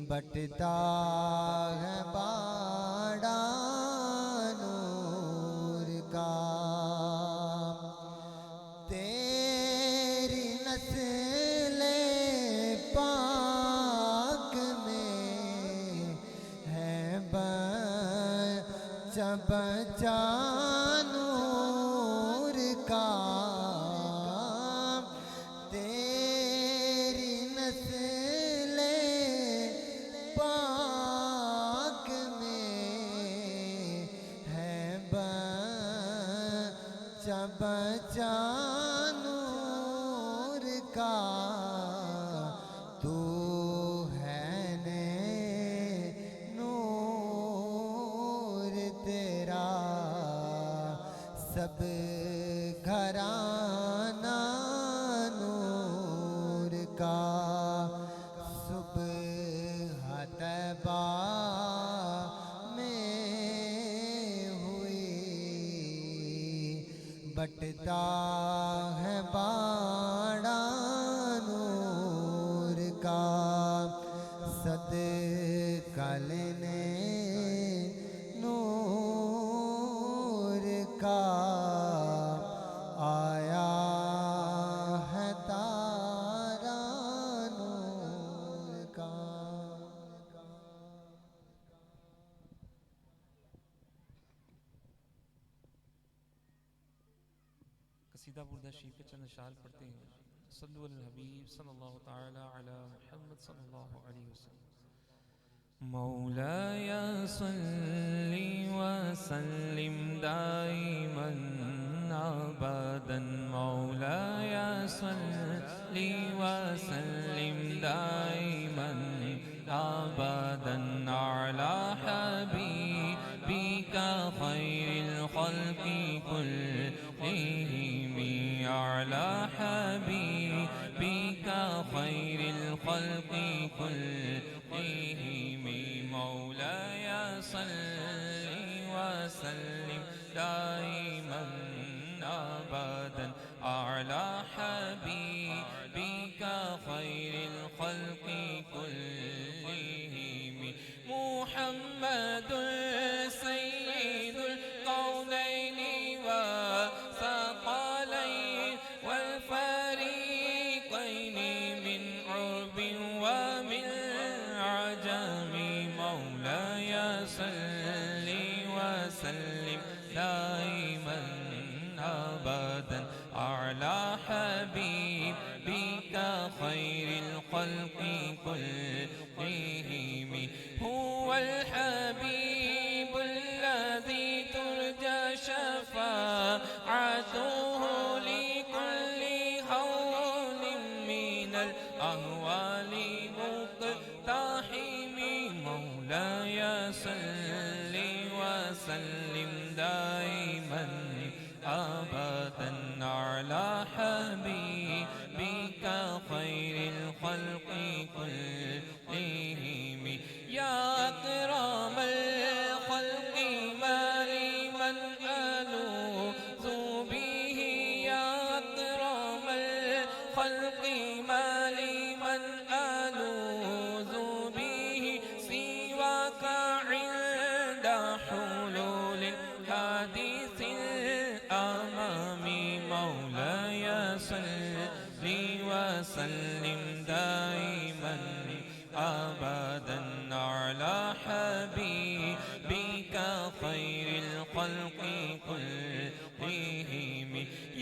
بٹتا ہے باڑا نور کا تیری نسل پاک میں ہے بچہ بچہ نور کا تیری نسل پاک میں ہے بچہ بچہ نور کا تو ہے نور تیرا سب گھرانہ نور کا صبح طیبہ میں ہوئی بٹتا ہے باڑا نور کا صدقہ لینے نور کا آیا ہے تارا نور کا قصیدہ بردہ شریف کے چند اشعار پڑھتے ہیں۔ صلو علی الحبیب صلی اللہ تعالی علی محمد صلی اللہ علیہ وسلم۔ مولاي صل وسلم دائما ابدا مولاي صل وسلم دائما ابدا على حبيبك خير الخلق كلهم على حبيبك خير الخلق كلهم مولاي صل وسلم دائما ابدا على حبيبك خير الخلق كلهم محمد سيد القولين والثقلين والفريقين من عرب ومن عجم مولاي صل وسلم دائما ابدا على حبيبك خير الخلق كلهم هو الحبيب الذي ترجى شفاعته لكل هول من الأهوال مقتحم مولاي صل وسلم دائما أبدا على حبيبك خير الخلق كلهم يا أكرم الخلق ما لمن ألوذ به يا أكرم الخلق ما لمن ألوذ به سواك عند حلول الحادث الأمام مولاي صل وسلم دائما أبدا على حبيبك خير الخلق كلهم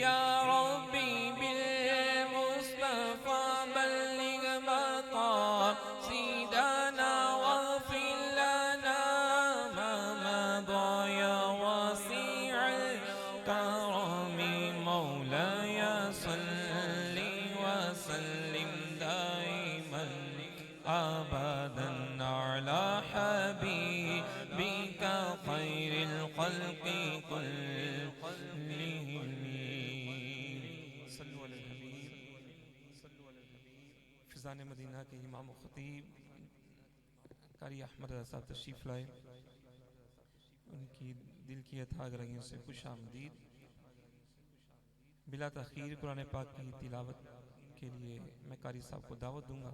يا ربي بالمصطفى بلغ مقاصدنا واغفر لنا ما مضى يا واسع الكرم مولاي صل وسلم دائما أبدا على حبيبك خير الخلق كلهم صلوا على الحبيب فضان مدینہ کے امام و خطیب قاری احمد رضا صاحب تشریف لائے، ان کی دل کی اتھاگ رنگیوں سے خوش آمدید۔ بلا تاخیر قرآن پاک کی تلاوت کے لیے میں قاری صاحب کو دعوت دوں گا۔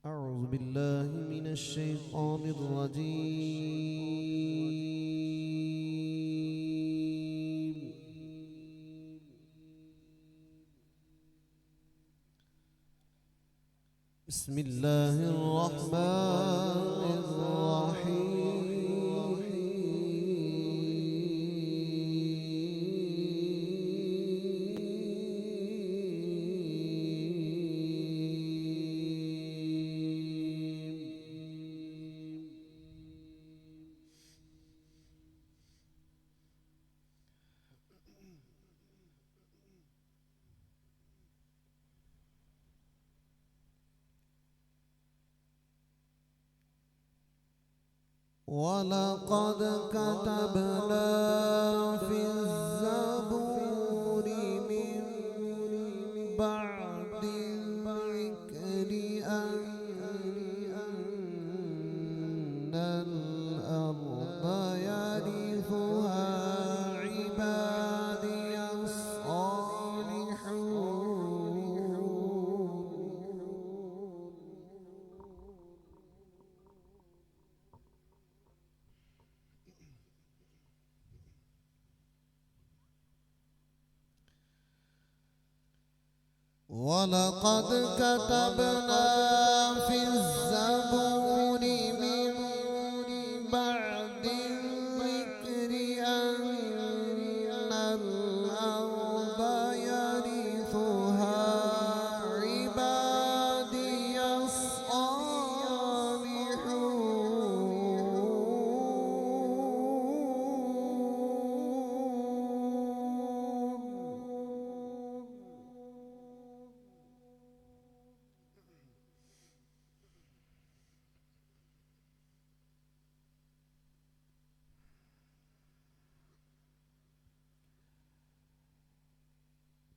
أعوذ بالله من الشيطان الرجيم. بسم الله الرحمن ولقد كتبنا في الزبور من بعد الذكر أن الأرض يرثها عبادي الصالحون. ولقد كتبنا في الزبور من بعد الذكر أن الأرض يرثها عبادي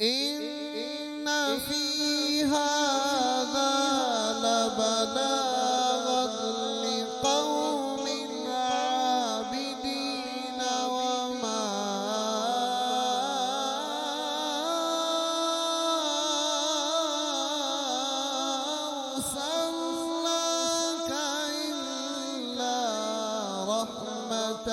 إن في هذا لبلاغا لقوم عابدين وما أرسلناك إلا رحمة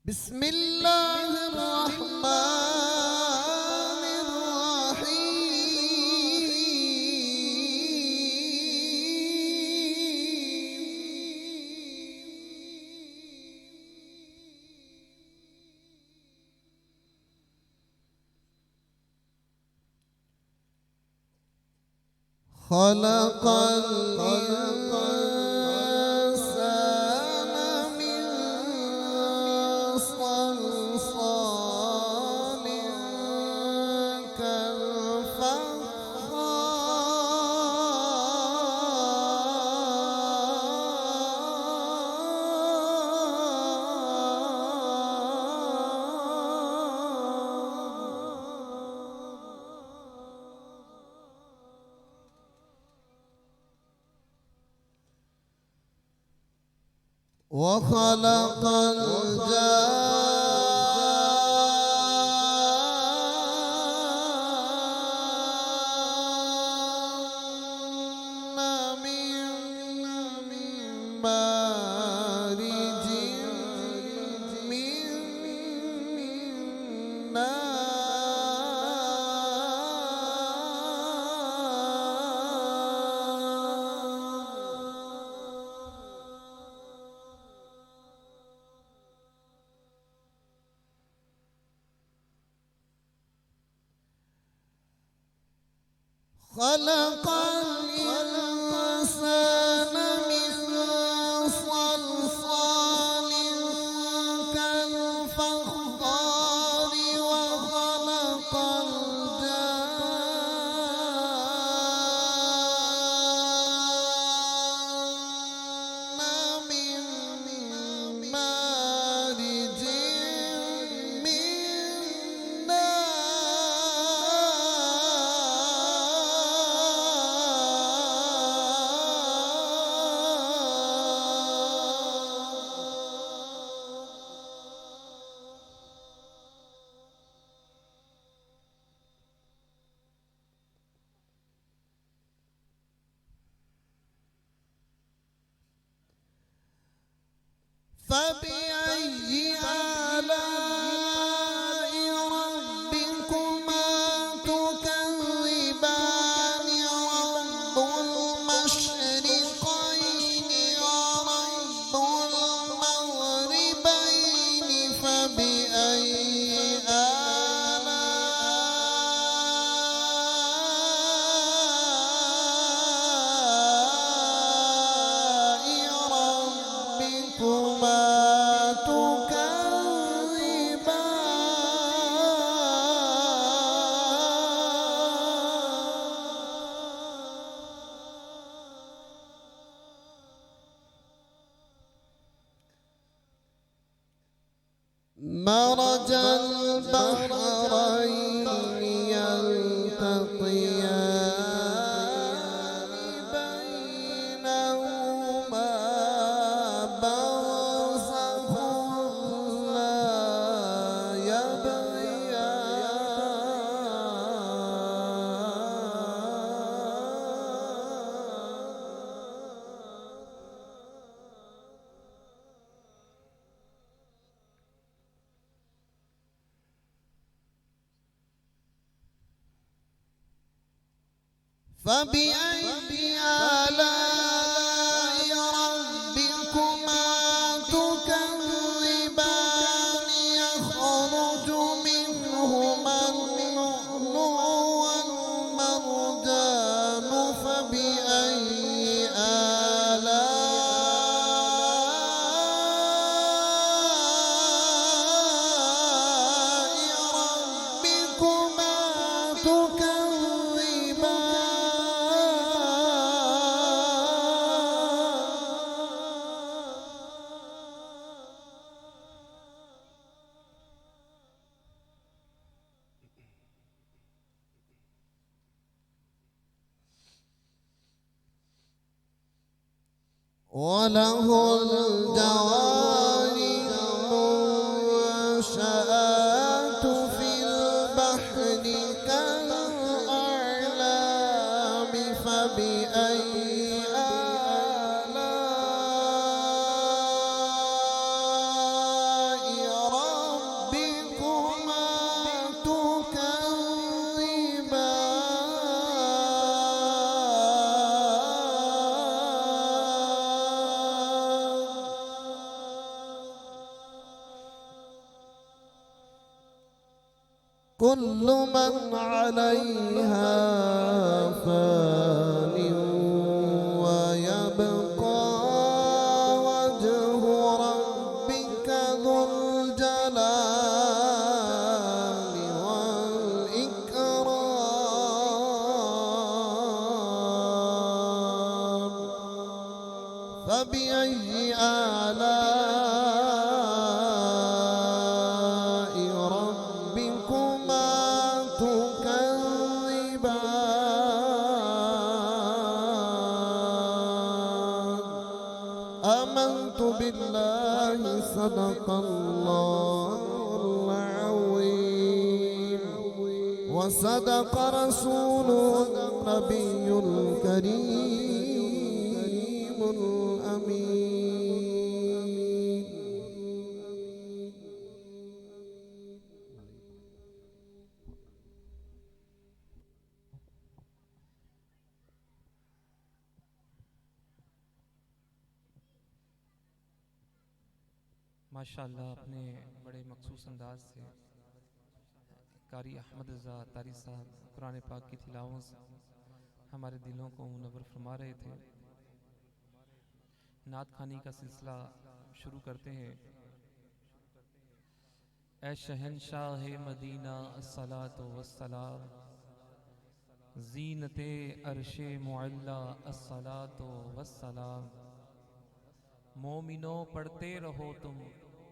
بسم الله الرحمن الرحيم. خلق الإنسان من صلصال كالفخار. وخلق الجان من مارج من خلق الإنسان من صلصال كالفخار وخلق الجان من مارج من فبأي آلاء ربكما تكذبان رب المشرقين ورب المغربين فبأي مرج البحرين يلتقيان بينهما برزخ لا فبأي آلاء ربكما تكذبان يخرج منهما اللؤلؤ والمرجان فبأي آلاء ربكما تكذبان وله الجوار المنشآت في البحر كالأعلام فبأي آلاء ربكما كل من عليها فان ويبقى وجه ربك ذو الجلال والإكرام فبأي آلاء ربكما تكذبان آمنت بالله صدق الله العظيم وصدق رسوله النبي الكريم الأمين. ماشاءاللہ اپنے بڑے مخصوص انداز سے قاری احمد رضا تاری صاحب قرآن پاک کی تلاوت سے ہمارے دلوں کو منور فرما رہے تھے. نعت خوانی کا سلسلہ شروع کرتے ہیں. اے شہنشاہ مدینہ الصلاۃ والسلام، زینت عرش معلی الصلاۃ والسلام. مومنوں پڑھتے رہو تم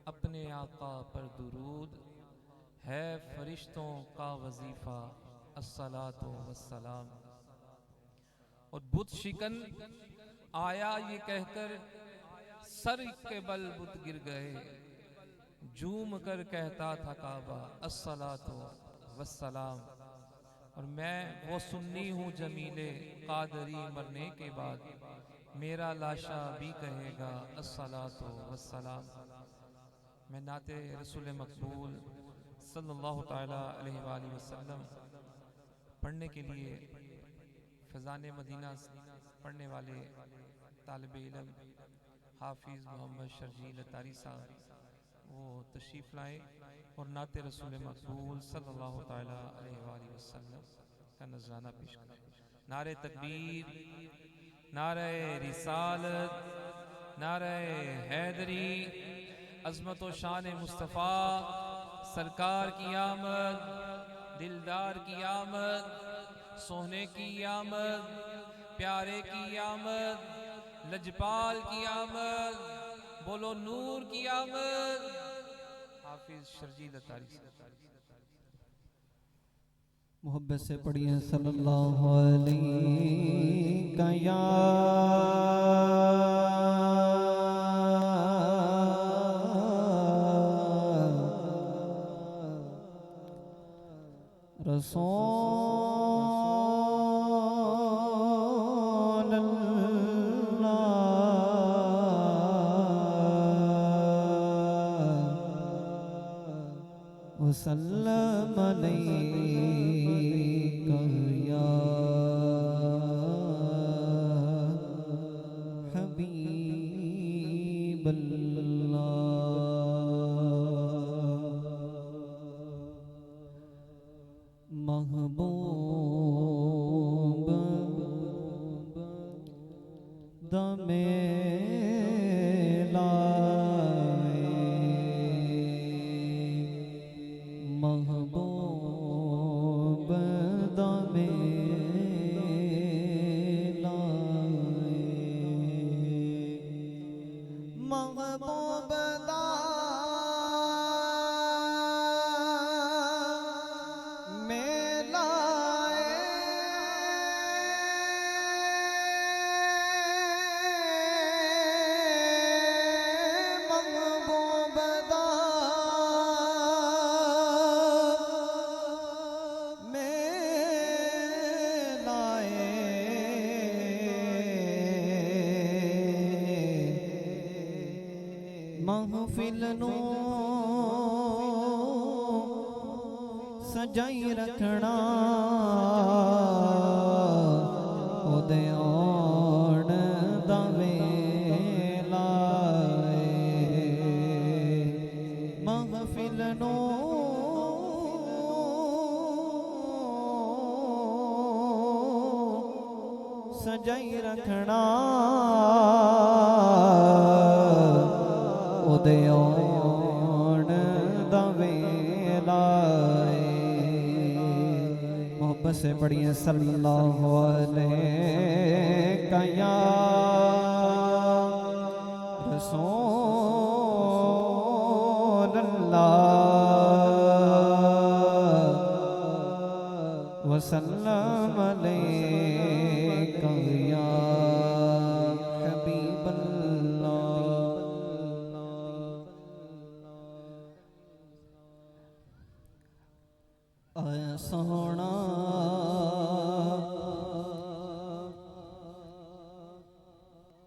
اپنے آقا پر درود، ہے فرشتوں کا وظیفہ الصلاۃ والسلام. اور بت شکن آیا یہ کہہ کر سر کے بل بت گر گئے، جھوم کر کہتا تھا کعبہ الصلاۃ والسلام. اور میں وہ سنی ہوں جمیلے قادری مرنے کے بعد، میرا لاشا بھی کہے گا الصلاۃ والسلام. میں نعت رسول مقبول صلی اللہ تعالیٰ علیہ وآلہ وسلم پڑھنے کے لیے فیضان مدینہ پڑھنے والے طالب علم حافظ محمد شرجیل اتاری صاحب وہ تشریف لائیں اور نعت رسول مقبول صلی اللہ تعالیٰ علیہ وآلہ وسلم کا نذرانہ پیش کریں. نعرہ تکبیر، نعرہ رسالت، نعرہ حیدری، عظمت و شان مصطفیٰ، سرکار کی آمد، دلدار کی آمد، سوہنے کی آمد، پیارے کی آمد، لجپال کی آمد، بولو نور کی آمد. حافظ شرجیل اتاری صاحب محبت سے پڑھیے صلی اللہ علیہ یا رسول اللہ وسلم علیک یا حبیب اللہ. محبوب دم لائے، محبوب دم لائے، محبوب محفل نو سجائی رکھنا او دے آن دا ویلا محفل نو سجائی رکھنا دے آن دا ویلا. محبت سے پڑھیے صلی اللہ علیہ یا رسول اللہ وسلم علیک یا حبیب اللہ.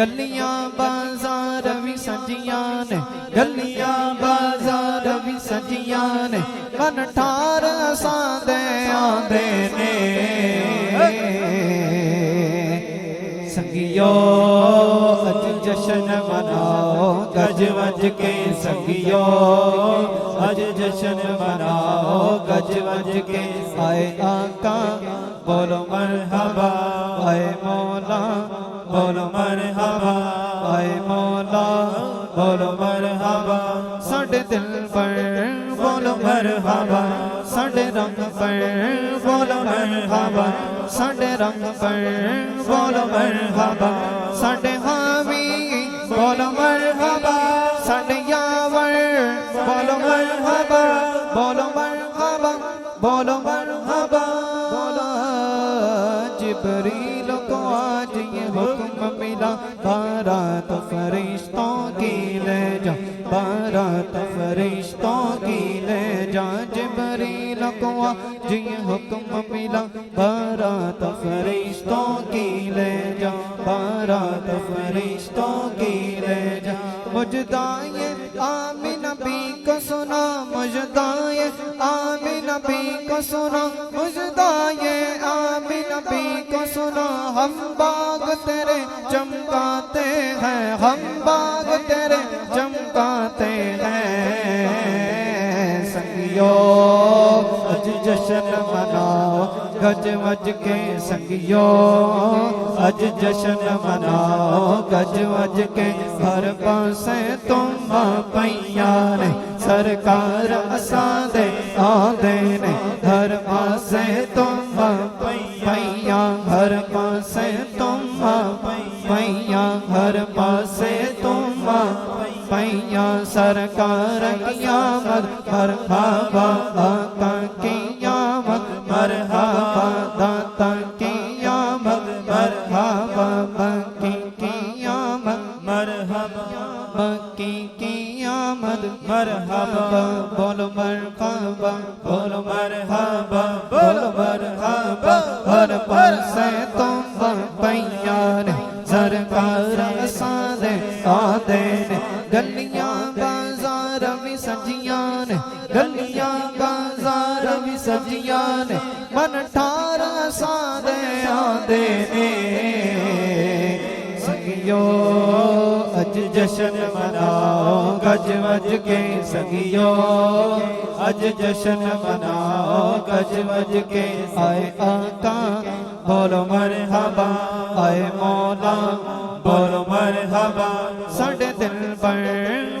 گلیاں بازار بھی سجیاں نے گلیاں بازار بھی سجیاں نے من ٹھار اساں دے آندے نے سنگیو اج جشن مناؤ گج وج کے سنگیو اج جشن مناؤ گج وج کے آئے آقا بولو مرحبا آئے مولا بولو مرحبا آئے مولا بولو مرحبا ساڈے دل پر بولو مرحبا ساڈے رنگ پر بولو مرحبا ساڈے رنگ پر بولو مرحبا ساڈے حامی بولو مرحبا ساڈے یاور بولو مرحبا بولو مرحبا بولو مرحبا بولو جبریل کو آج یہ حکم ملا بارات فرشتوں کی لے جا بارات فرشتوں کی لے جا جبریل کو آج یہ حکم ملا بارات فرشتوں کی لے جا بارات فرشتوں کی لے جا مجدائے آمین نبی کو سنا مجدائے آمین نبی کو سنا مجدائے آمین نبی کو سنا ہم باغ تیرے چمکاتے ہیں ہم باغ تیرے چمکاتے ہیں سنگیو اج جشن مناؤ گج وج کے سنگیو اج جشن مناؤ گج وج کے ہر پاسے تم پیاں نے سرکار اساں دے آندے نے ہر پاسے تم پیاں ہر پاسے تم پیاں ہر پاسے تم پیاں سرکار کی آمد مرحبا آقا کی آمد مرحبا داتا کی آمد مرحبا بکی کی آمد مرحبا بکی کی آمد مرحبا بولو مرحبا بولو مرحبا بولو مرحبا ہر پاسے تم پیاں نے سرکار اساں دے آندے نے گلیاں بازار بھی سجیاں نے گلیاں بازار بھی سجیاں نے من ٹھار اساں دے آندے نے سنگیو اج جشن مناؤ گج وج کے سنگیو اج جشن مناؤ گج وج کے آئے آقا بولو مرحبا آئے مولا بولو مرحبا ساڈے دل پر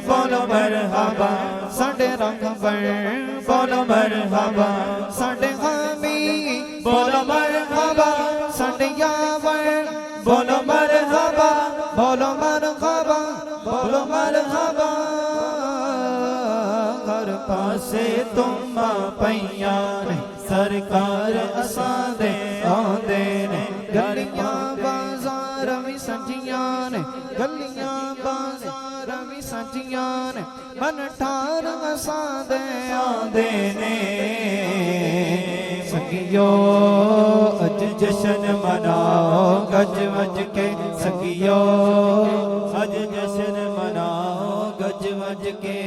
بولو مرحبا ساڈے رنگ پر بولو مرحبا ساڈے حامی بولو مرحبا ساڈے یاور بولو مرحبا بولو مرحبا بولو مرحبا ہر پاسے تم پیاں نے سرکار اساں دے آندے نے گلیاں بازار بھی سجیاں نے گلیاں بازار بھی سجیاں نے من ٹھار اساں دے آندے نے سنگیو اج جشن مناؤ گج وج کے سنگیو اج جشن مناؤ گج وج کے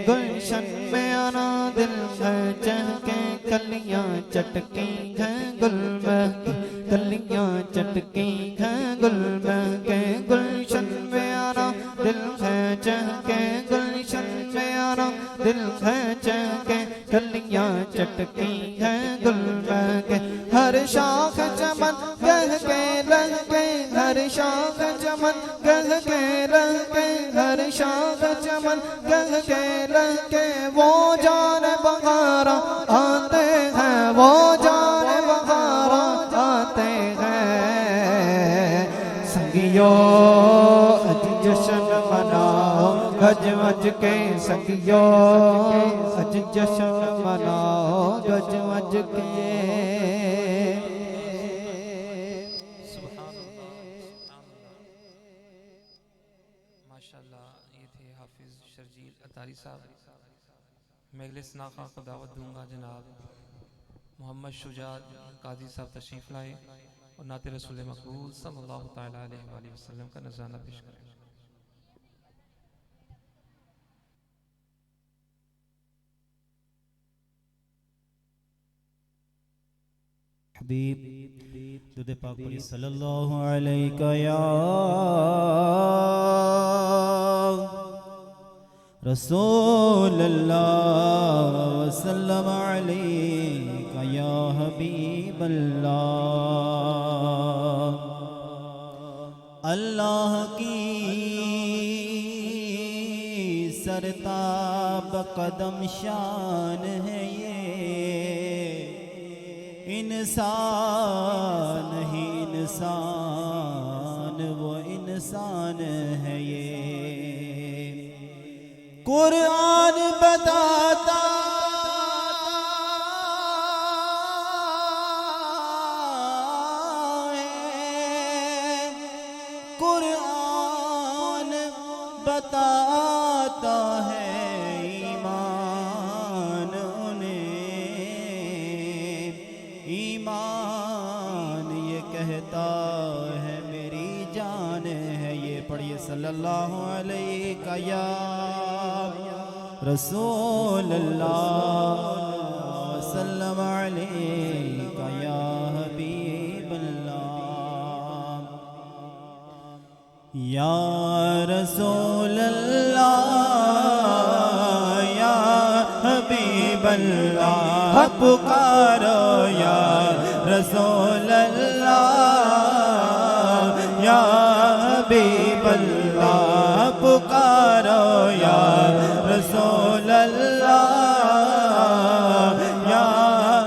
گلشن میں آنا دل ہے چہکے کلیاں چٹکی ہیں گل مہکے کلیاں چٹکی ہیں گل مہکے گلشن میں آنا دل ہے چہکے گلشن میں آنا دل ہے چہکے کلیاں چٹکی ہیں گل مہکے ہر شاخ چمن گہ کے لہ کے ہر شاخ چمن گہ کے لہ کے ہر شاخ چمن گہ کے لہ کے وہ جان بہارا آتے ہیں وہ جان بہارا آتے ہیں سنگیو اج جشن مناؤ گج وج کے سنگیو اج جشن مناؤ گج وج کے ماشاءاللہ یہ تھے حافظ شرجیل اتاری صاحب مجلس ناخواں کو دعوت دوں گا جناب محمد شجاعت قاضی صاحب تشریف لائے اور نعت رسول مقبول صلی اللہ تعالیٰ علیہ وآلہ وسلم کا نذرانہ پیش کریں. حبیب درود پاک پڑھی صلی اللہ علیہ یا رسول اللہ وسلم علیہ یا حبیب اللہ. اللہ کی سرتاب قدم شان ہے یہ انسان ہی انسان وہ انسان ہے یہ. قرآن بتاتا ہے قرآن بتاتا ہے ایمان ایمان یہ کہتا ہے میری جان ہے یہ. پڑھیے صلی اللہ علیہ یا رسول اللہ وسلم علیہ یا حبیب اللہ. یا رسول اللہ یا حبیب اللہ پکارو یا رسول اللہ یا حبیب اللہ پکارو یا رسول اللہ یا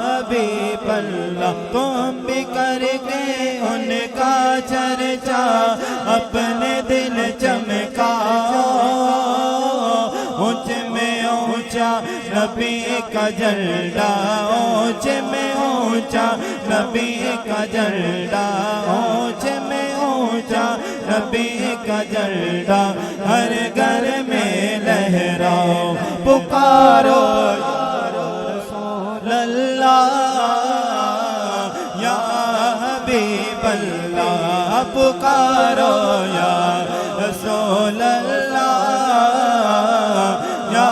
حبیب اللہ. تم بھی کر کے ان کا چرچا اپنے دل چمکاؤ اونچ میں اونچا نبی کا جھنڈا اونچ میں اونچا نبی کا جھنڈا اونچ میں اونچا نبی کا جھنڈا ہر گھر میں لہراؤ پکارو رسول اللہ یا حبیب اللہ پکارو یا رسول اللہ یا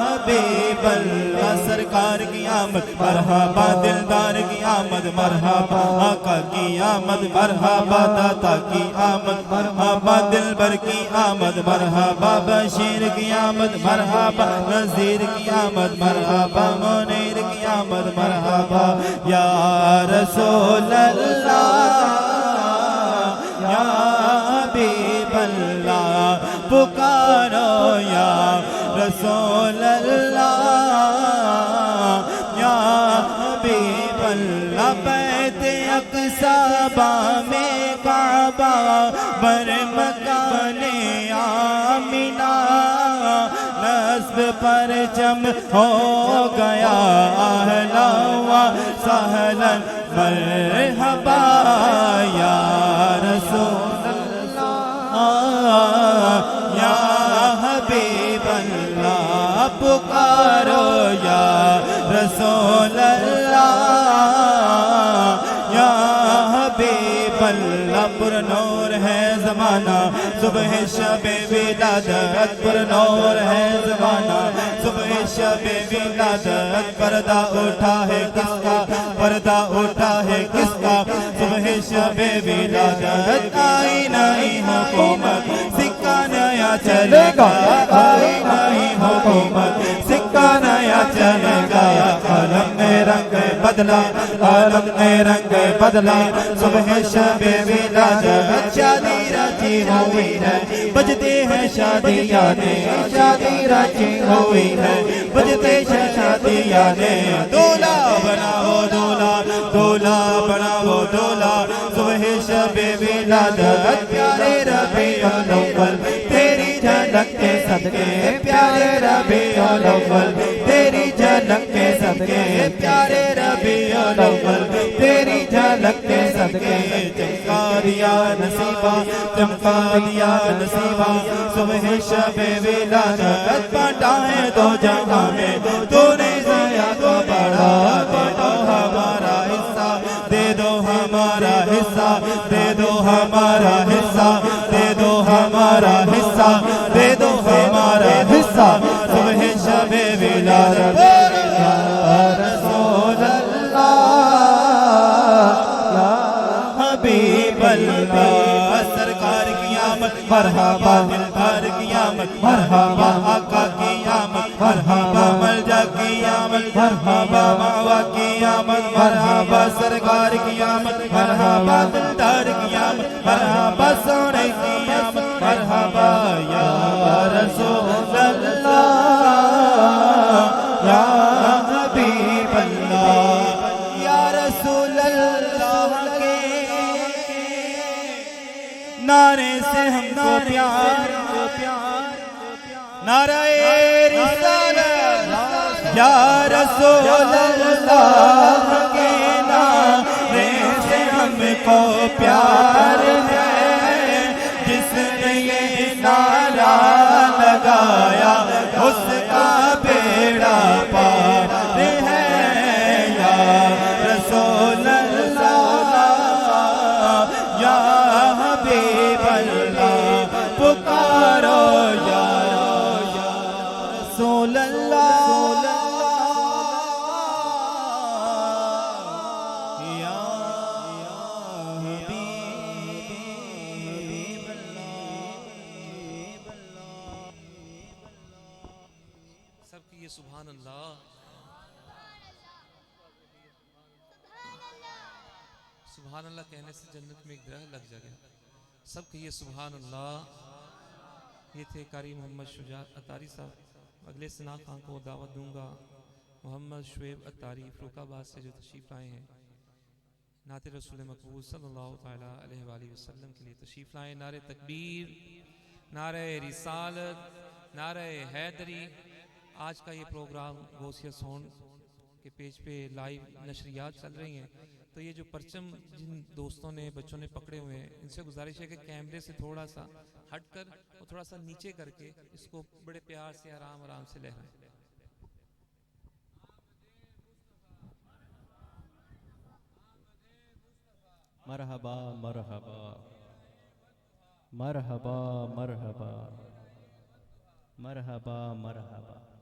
حبیب اللہ. سرکار کی آمد مرحبا دلدار کی آمد مرحبا آقا کی آمد مرحبا داتا کی آمد مرحبا دلبر کی آمد مرحبا بشیر کی آمد مرحبا نذیر کی آمد مرحبا منیر کی آمد مرحبا یا رسول اللہ یا حبیب اللہ پکارو یا رسول اللہ یا حبیب اللہ. بیت اقصی میں کعبہ بر مکان آمنہ نصب پرچم ہو گیا اہلا و سہلا مرحبا یا رسول اللہ یا حبیب اللہ پکارو یا رسول اللہ یا حبیب اللہ. پر نور ہے زمانہ صبح شب ولادت پر نور ہے زمانہ صبح شب ولادت. پردہ اٹھا ہے کس کا پردہ اٹھا ہے کس کا صبح شب ولادت. آئی نئی حکومت سکہ نیا چلے گا آئی نئی حکومت سکہ نیا چلے گا. عالم نے رنگ بدلا عالم نے رنگ بدلا صبح شب ولادت. شادی رچی ہوئی ہے بجتے ہیں شادیاں نے شادی رچی ہوئی ہے بجتے ہیں شادیاں نے. دولا بناؤ دولا دولا بناؤ دولا صبح شب ولادت. پیارے ربیع الاول تیری جھلک کے صدقے پیارے ربیع الاول تیری جھلک کے صدقے پیارے ربیع الاول تیری جھلک کے صدقے. چمکا دیا نصیبہ چمکا دیا نصیبہ صبح شب ولادت. بانٹا ہے دو جگہ میں تو نے ضیاء کو بڑھا دے دو ہمارا حصہ دے دو ہمارا حصہ دے دو ہمارا حصہ دے دو ہمارا حصہ دے دو ہمارا حصہ صبح شب ولادت یا رسول اللہ یا حبیب اللہ سرکار کی آمد مرحبا دلدار کی آمد مرحبا آقا کی آمد مرحبا ملجا کی آمد مرحبا ماوا کی آمد مرحبا سرکار کی آمد مرحبا دلدار کی آمد مرحبا سونے کی آمد مرحبا یا رسول اللہ یا حبیب اللہ یا رسول اللہ کے نعرے سے ہم کو پیار نعرہ رسالت یا رسول اللہ کے نعرے سے ہم کو پیار ہے جس نے یہ نعرہ لگایا اس کا بیڑا پار ہے یا رسول اللہ یا حبیب اللہ پکارو یا رسول اللہ یا حبیب اللہ سب کی یہ سبحان اللہ سبحان اللہ کہنے سے جنت میں ایک درہ لگ جائے گا سب کہیے سبحان اللہ یہ تھے قاری محمد شجاعت اتاری صاحب اگلے سنا خان کو دعوت دوں گا محمد شعیب اتاری فروخ آباد سے جو تشریف لائے ہیں نعت رسول مقبول صلی اللہ تعالیٰ علیہ وآلہ وسلم کے لیے تشریف لائے نعرہ تکبیر نعرہ رسالت نعرہ حیدری آج کا یہ پروگرام غوثیہ سونڈ کے پیج پہ لائیو نشریات چل رہی ہیں تو یہ جو پرچم جن دوستوں نے بچوں نے پکڑے ہوئے ہیں ان سے گزارش ہے کہ کیمرے سے تھوڑا سا ہٹ کر اور تھوڑا سا نیچے کر کے اس کو بڑے پیار سے آرام سے لہرائیں مرحبا مرحبا مرحبا مرحبا مرحبا مرحبا